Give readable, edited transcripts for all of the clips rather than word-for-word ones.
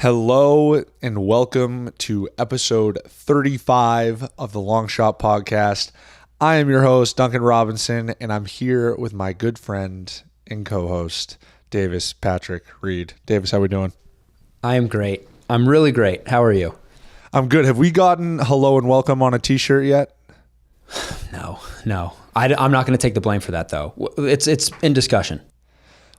Hello and welcome to episode 35 of the Long Shot Podcast. I am your host, Duncan Robinson, and I'm here with my good friend and co-host, Davis Patrick Reed. Davis, how we doing? I am great. I'm really great. How are you? I'm good. Have we gotten hello and welcome on a t-shirt yet? No. I'm not going to take the blame for that, though. It's in discussion.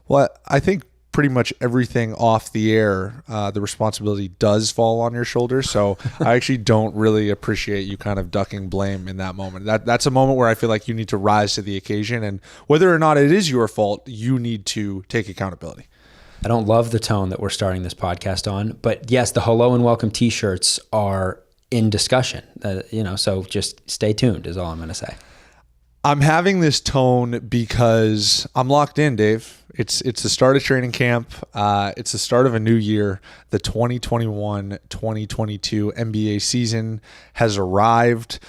Well, I think pretty much everything off the air, the responsibility does fall on your shoulders. So I actually don't really appreciate you kind of ducking blame in that moment. That's a moment where I feel like you need to rise to the occasion, and whether or not it is your fault, you need to take accountability. I don't love the tone that we're starting this podcast on, but yes, the hello and welcome t-shirts are in discussion. So just stay tuned is all I'm going to say. I'm having this tone because I'm locked in, Dave. It's the start of training camp. It's the start of a new year. The 2021-2022 NBA season has arrived.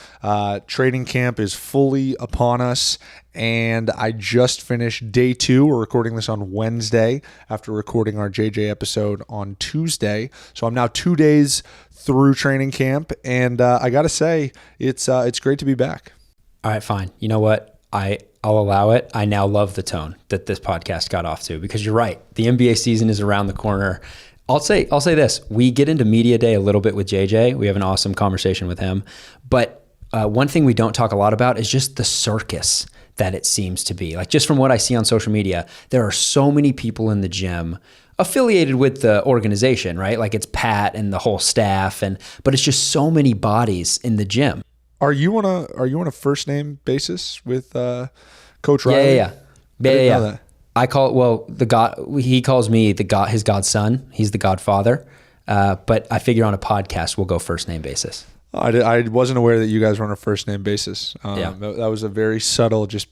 Training camp is fully upon us, and I just finished day 2. We're recording this on Wednesday after recording our JJ episode on Tuesday. So I'm now 2 days through training camp, and I got to say, it's great to be back. All right, fine. You know what? I'll allow it. I now love the tone that this podcast got off to, because you're right. The NBA season is around the corner. I'll say this. We get into media day a little bit with JJ. We have an awesome conversation with him. But one thing we don't talk a lot about is just the circus that it seems to be. Like, just from what I see on social media, there are so many people in the gym affiliated with the organization, right? Like, it's Pat and the whole staff, but it's just so many bodies in the gym. Are you on a first name basis with Coach Riley? Yeah. I call he calls me his godson. He's the godfather. But I figure on a podcast we'll go first name basis. I wasn't aware that you guys were on a first name basis. Yeah. That was a very subtle, just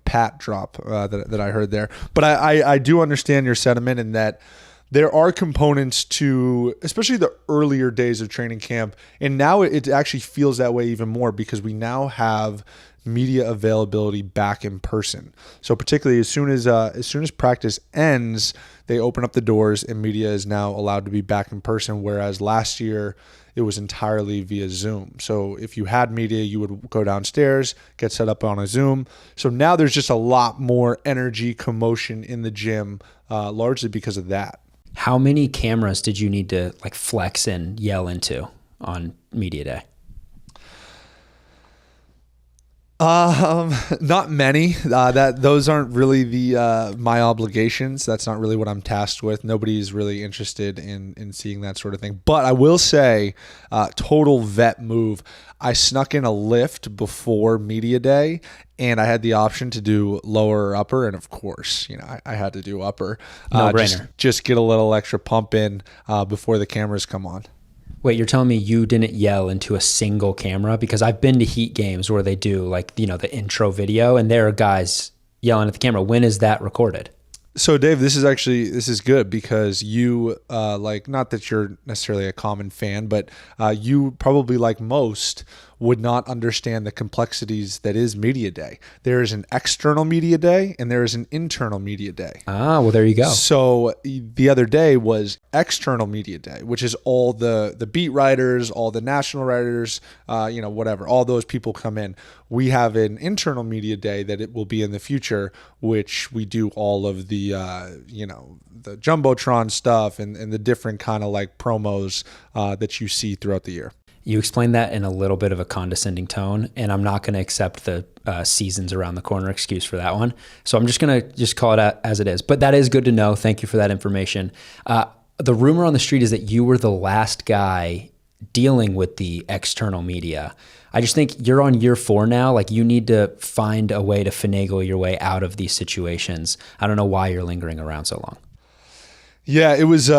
pat drop that I heard there. But I do understand your sentiment in that there are components to, especially the earlier days of training camp, and now it actually feels that way even more because we now have media availability back in person. So particularly as soon as practice ends, they open up the doors and media is now allowed to be back in person, whereas last year it was entirely via Zoom. So if you had media, you would go downstairs, get set up on a Zoom. So now there's just a lot more energy, commotion in the gym, largely because of that. How many cameras did you need to flex and yell into on media day? Not many. Those aren't really my obligations. That's not really what I'm tasked with. Nobody's really interested in seeing that sort of thing. But I will say, total vet move. I snuck in a lift before media day, and I had the option to do lower or upper, and of course, I had to do upper. No brainer. Just get a little extra pump in before the cameras come on. Wait, you're telling me you didn't yell into a single camera? Because I've been to Heat games where they do the intro video, and there are guys yelling at the camera. When is that recorded? So Dave, this is good because you not that you're necessarily a common fan, but you probably, like most, would not understand the complexities that is media day. There is an external media day and there is an internal media day. Ah, well, there you go. So the other day was external media day, which is all the beat writers, all the national writers, whatever, all those people come in. We have an internal media day that it will be in the future, which we do all of the the Jumbotron stuff and the different kind of promos that you see throughout the year. You explained that in a little bit of a condescending tone, and I'm not going to accept the seasons around the corner excuse for that one. So I'm just going to call it out as it is. But that is good to know. Thank you for that information. The rumor on the street is that you were the last guy dealing with the external media. I just think you're on year 4 now. You need to find a way to finagle your way out of these situations. I don't know why you're lingering around so long. Yeah, it was,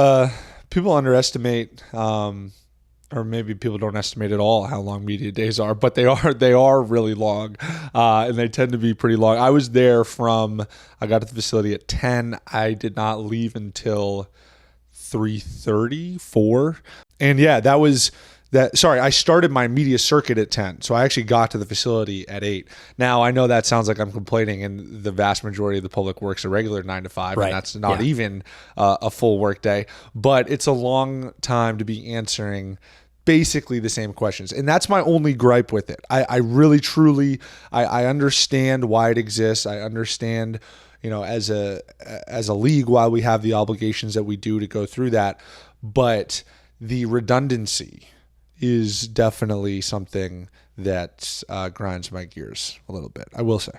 people underestimate, or maybe people don't estimate at all how long media days are, but they are really long, and they tend to be pretty long. I was there I got to the facility at 10. I did not leave until 3:30, 4. And yeah, that was I started my media circuit at 10. So I actually got to the facility at 8. Now I know that sounds like I'm complaining, and the vast majority of the public works a regular 9 to 5, Right. and that's not even a full work day, but it's a long time to be answering basically the same questions. And that's my only gripe with it. I really, truly, I understand why it exists. I understand, as a league, why we have the obligations that we do to go through that. But the redundancy is definitely something that grinds my gears a little bit, I will say.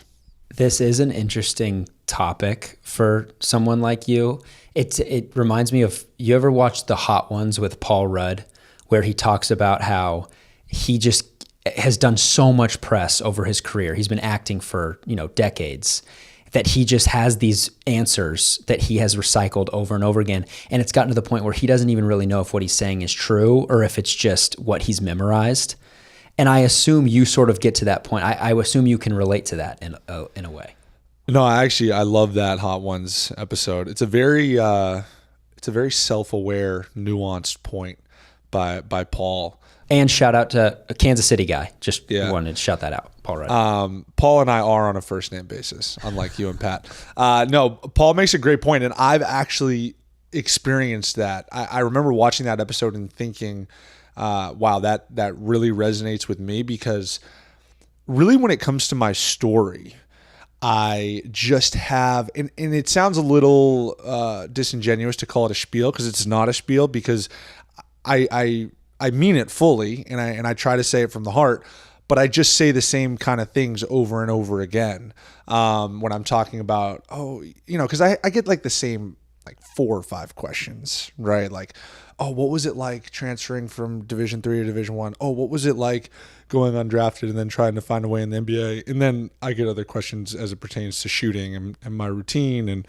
This is an interesting topic for someone like you. It reminds me of, you ever watched The Hot Ones with Paul Rudd, where he talks about how he just has done so much press over his career. He's been acting for, decades, that he just has these answers that he has recycled over and over again. And it's gotten to the point where he doesn't even really know if what he's saying is true or if it's just what he's memorized. And I assume you sort of get to that point. I assume you can relate to that in a way. No, I love that Hot Ones episode. It's a very self-aware, nuanced point by Paul. And shout out to a Kansas City guy. Just wanted to shout that out, Paul Rudd. Paul and I are on a first name basis, unlike you and Pat. No, Paul makes a great point, and I've actually experienced that. I remember watching that episode and thinking, wow, that really resonates with me, because really when it comes to my story, I just have, and it sounds a little disingenuous to call it a spiel, because it's not a spiel, because I mean it fully, and I try to say it from the heart, but I just say the same kind of things over and over again when I'm talking about, because I get like the same like 4 or 5 questions, right? Like, oh, what was it like transferring from Division 3 to Division 1? Oh, what was it like going undrafted and then trying to find a way in the NBA? And then I get other questions as it pertains to shooting and my routine and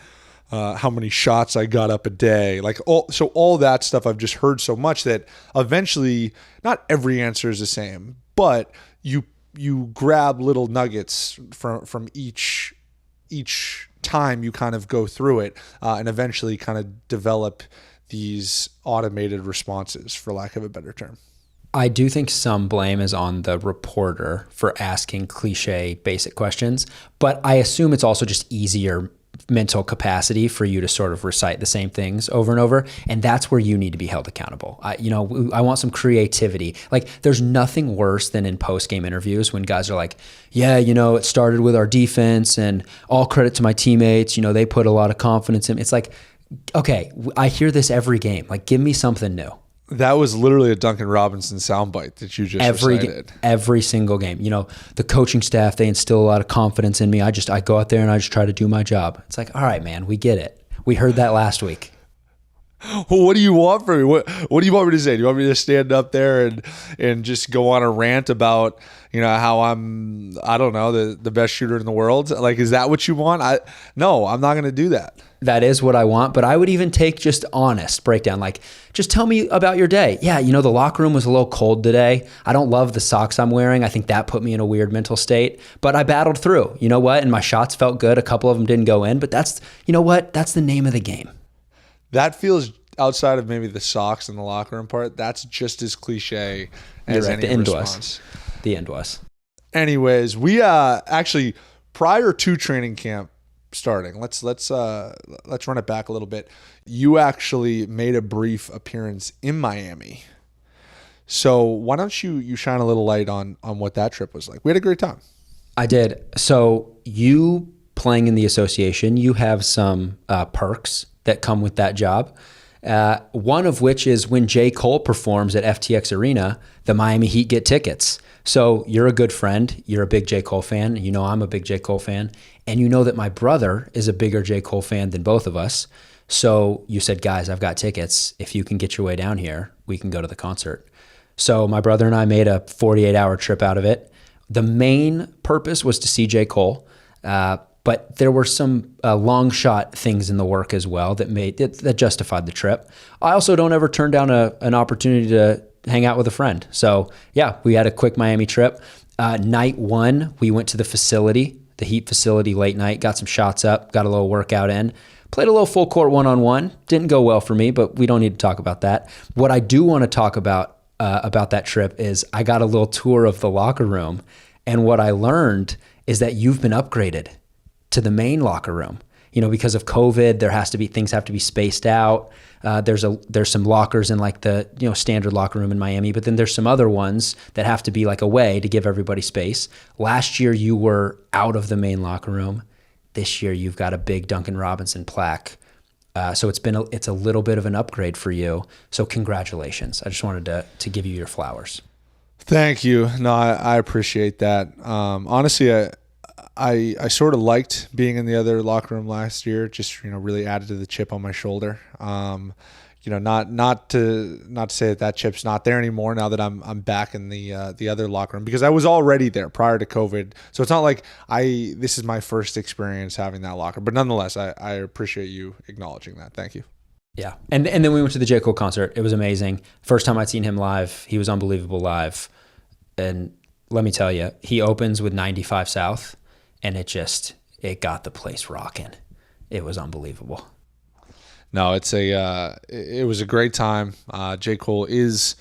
how many shots I got up a day. So all that stuff I've just heard so much that eventually not every answer is the same, but you grab little nuggets from each time you kind of go through it and eventually kind of develop these automated responses, for lack of a better term. I do think some blame is on the reporter for asking cliche basic questions, but I assume it's also just easier mental capacity for you to sort of recite the same things over and over. And that's where you need to be held accountable. I want some creativity. Like, there's nothing worse than in post-game interviews when guys are like, yeah, it started with our defense and all credit to my teammates. They put a lot of confidence in me. It's like, okay, I hear this every game. Like, give me something new. That was literally a Duncan Robinson soundbite that you just recited. Every single game. The coaching staff, they instill a lot of confidence in me. I go out there and I just try to do my job. It's like, all right, man, we get it. We heard that last week. Well, what do you want from me? What do you want me to say? Do you want me to stand up there and just go on a rant about, how I'm, I don't know, the best shooter in the world? Like, is that what you want? No, I'm not going to do that. That is what I want, but I would even take just honest breakdown. Like, just tell me about your day. Yeah, the locker room was a little cold today. I don't love the socks I'm wearing. I think that put me in a weird mental state, but I battled through. You know what? And my shots felt good. A couple of them didn't go in, but that's, that's the name of the game. That feels, outside of maybe the socks and the locker room part, that's just as cliche as any response. The end was. Anyways, we actually, prior to training camp starting, let's run it back a little bit. You actually made a brief appearance in Miami. So why don't you shine a little light on what that trip was like? We had a great time. I did. So you playing in the association, you have some perks that come with that job. One of which is when J. Cole performs at FTX Arena, the Miami Heat get tickets. So you're a good friend. You're a big J. Cole fan. I'm a big J. Cole fan. And you know that my brother is a bigger J. Cole fan than both of us. So you said, guys, I've got tickets. If you can get your way down here, we can go to the concert. So my brother and I made a 48-hour trip out of it. The main purpose was to see J. Cole. But there were some long shot things in the work as well that justified the trip. I also don't ever turn down an opportunity to hang out with a friend. So yeah, we had a quick Miami trip. Night 1, we went to the facility, the Heat facility late night, got some shots up, got a little workout in, played a little full court one-on-one. Didn't go well for me, but we don't need to talk about that. What I do want to talk about about that trip is I got a little tour of the locker room, and what I learned is that you've been upgraded to the main locker room. Because of COVID, things have to be spaced out. There's some lockers in like the standard locker room in Miami, but then there's some other ones that have to be like away to give everybody space. Last year you were out of the main locker room. This year you've got a big Duncan Robinson plaque. So it's a little bit of an upgrade for you. So congratulations. I just wanted to give you your flowers. Thank you. No, I appreciate that. Honestly, I sort of liked being in the other locker room last year. Just really added to the chip on my shoulder. Not to say that chip's not there anymore now that I'm back in the other locker room, because I was already there prior to COVID. So it's not like this is my first experience having that locker. But nonetheless, I appreciate you acknowledging that. Thank you. Yeah, and then we went to the J. Cole concert. It was amazing. First time I'd seen him live. He was unbelievable live. And let me tell you, he opens with 95 South. And it got the place rocking. It was unbelievable. No, it was a great time. J. Cole is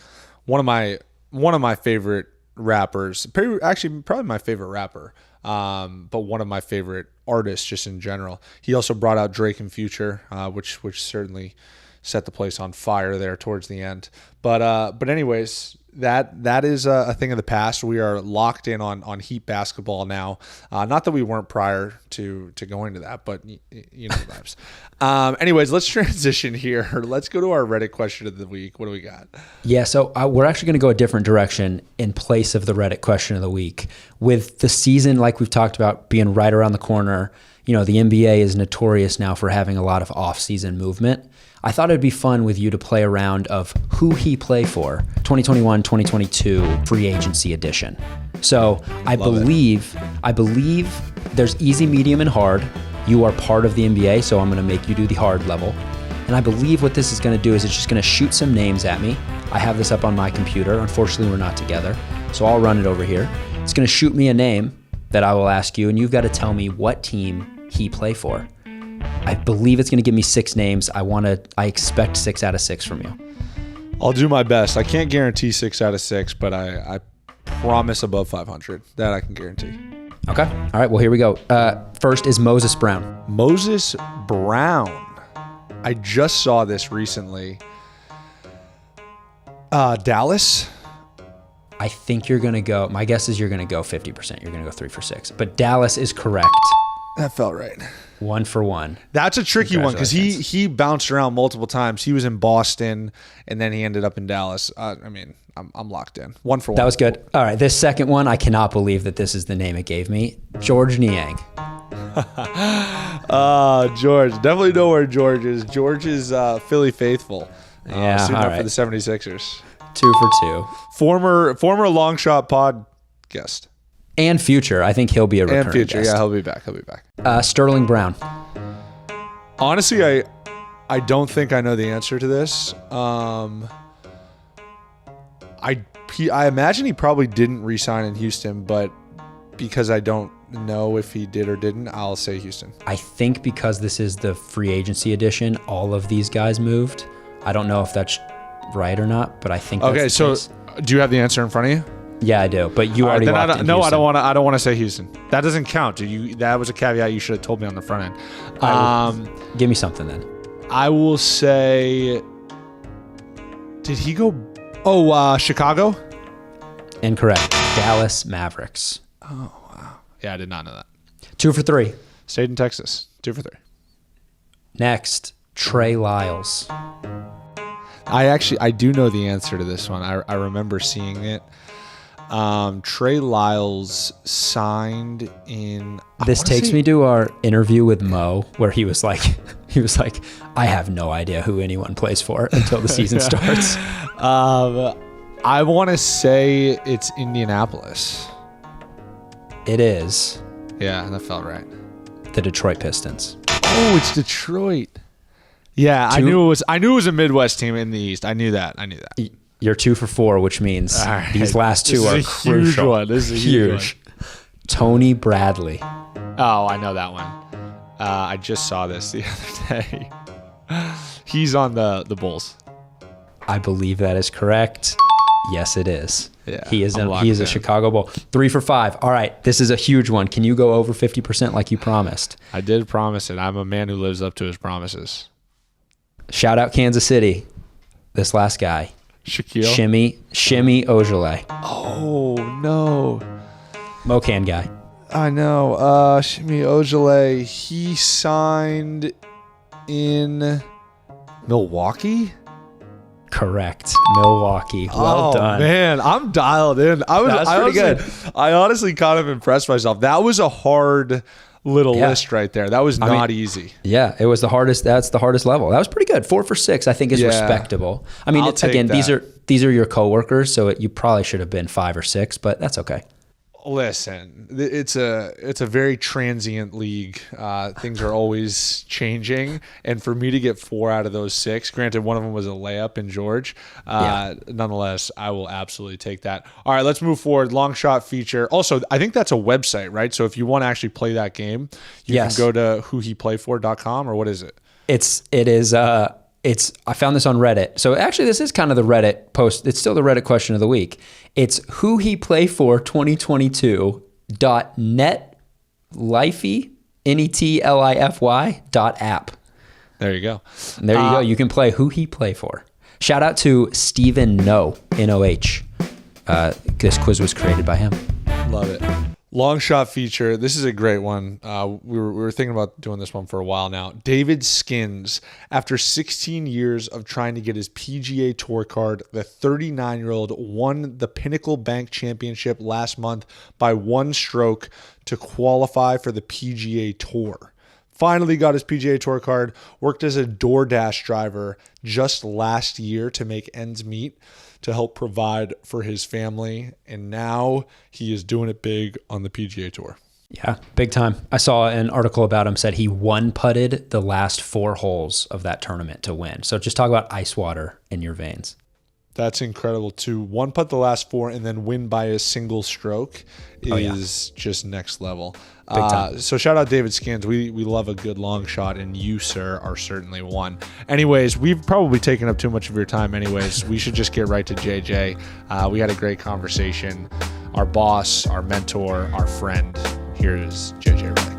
one of my favorite rappers. Actually, probably my favorite rapper. But one of my favorite artists just in general. He also brought out Drake and Future, which certainly set the place on fire there towards the end. But anyways, that is a thing of the past. We are locked in on Heat basketball now. Not that we weren't prior to going to that, but you know the vibes. Anyways, let's transition here. Let's go to our Reddit question of the week. What do we got? Yeah, so we're actually going to go a different direction in place of the Reddit question of the week. With the season, like we've talked about, being right around the corner, the NBA is notorious now for having a lot of off-season movement. I thought it'd be fun with you to play a round of who he play for, 2021-2022 free agency edition. So I believe there's easy, medium, and hard. You are part of the NBA, so I'm going to make you do the hard level. And I believe what this is going to do is it's just going to shoot some names at me. I have this up on my computer. Unfortunately, we're not together, so I'll run it over here. It's going to shoot me a name that I will ask you, and you've got to tell me what team he play for. I believe it's going to give me 6 names. I expect 6 out of 6 from you. I'll do my best. I can't guarantee 6 out of 6, but I promise above 500. That I can guarantee. Okay. All right. Well, here we go. First is Moses Brown. Moses Brown. I just saw this recently. Dallas. I think you're going to go. My guess is you're going to go 50%. You're going to go 3 for 6. But Dallas is correct. That felt right. 1 for 1. That's a tricky one because he bounced around multiple times. He was in Boston and then he ended up in Dallas. I'm locked in. 1 for 1. That was good. All right, this second one, I cannot believe that this is the name it gave me. George Niang. George. Definitely know where George is. George is Philly faithful. Yeah, suiting all up right. for the 76ers. 2 for 2. Former long shot pod guest. And future. I think he'll be a recurring And future. guest. Yeah, he'll be back. Sterling Brown. Honestly, I don't think I know the answer to this. I imagine he probably didn't re-sign in Houston, but because I don't know if he did or didn't, I'll say Houston. I think because this is the free agency edition, all of these guys moved. I don't know if that's right or not, but I think that's okay. the So, case. Do you have the answer in front of you? Yeah, I do. But you already locked in No, Houston. I don't want to say Houston. That doesn't count. That was a caveat you should have told me on the front end. Give me something then. I will say. Did he go? Oh, Chicago. Incorrect. Dallas Mavericks. Oh wow. Yeah, I did not know that. 2 for 3. Stayed in Texas. 2 for 3. Next, Trey Lyles. I do know the answer to this one. I remember seeing it. Trey Lyles signed in. This takes me to our interview with Mo, where he was like, I have no idea who anyone plays for until the season starts. I want to say it's Indianapolis. It is Yeah, that felt right. the Detroit Pistons. Oh, it's Detroit. Yeah, I knew it was a Midwest team in the East. I knew that. You're 2 for 4, which means these last two are crucial. This is a huge one. Tony Bradley. Oh, I know that one. I just saw this the other day. He's on the Bulls. I believe that is correct. Yes, it is. Yeah, he is I'm a locked in. Chicago Bull. 3 for 5. All right, this is a huge one. Can you go over 50% like you promised? I did promise it. I'm a man who lives up to his promises. Shout out Kansas City. This last guy. Shaquille. Shimmy Ojale. Oh, no. Mocan guy. I know. Shimmy Ojale, he signed in Milwaukee? Correct. Milwaukee. Well done. Man, I'm dialed in. That was pretty good. I honestly kind of impressed myself. That was a hard little list right there. That was not easy. Yeah, it was the hardest. That's the hardest level. That was pretty good. 4 for 6, I think, is respectable. I mean, again, these are your coworkers, so you probably should have been 5 or 6, but that's okay. Listen, it's a very transient league. Things are always changing, and for me to get 4 out of those 6, granted one of them was a layup in George, nonetheless, I will absolutely take that. All right, let's move forward. Long shot feature. Also, I think that's a website, right? So if you want to actually play that game, you can go to whoheplayfor.com, or what is it? I found this on Reddit. So actually, this is kind of the Reddit post. It's still the Reddit question of the week. It's whoheplayfor2022.netlify, netlify.app. There you go. And there you go. You can play Who He Play For. Shout out to Stephen No, N-O-H. This quiz was created by him. Love it. Long shot feature. This is a great one. We were thinking about doing this one for a while now. David Skins, after 16 years of trying to get his PGA Tour card, the 39-year-old won the Pinnacle Bank Championship last month by 1 stroke to qualify for the PGA Tour. Finally got his PGA Tour card, worked as a DoorDash driver just last year to make ends meet, to help provide for his family, and now he is doing it big on the PGA Tour. Yeah, big time. I saw an article about him, said he one-putted the last 4 holes of that tournament to win. So just talk about ice water in your veins. That's incredible too. 1 putt the last 4 and then win by a single stroke is just next level. Big time. So shout out David Skins. We love a good long shot, and you, sir, are certainly one. Anyways, we've probably taken up too much of your time anyways. We should just get right to JJ. We had a great conversation. Our boss, our mentor, our friend. Here's JJ Redick.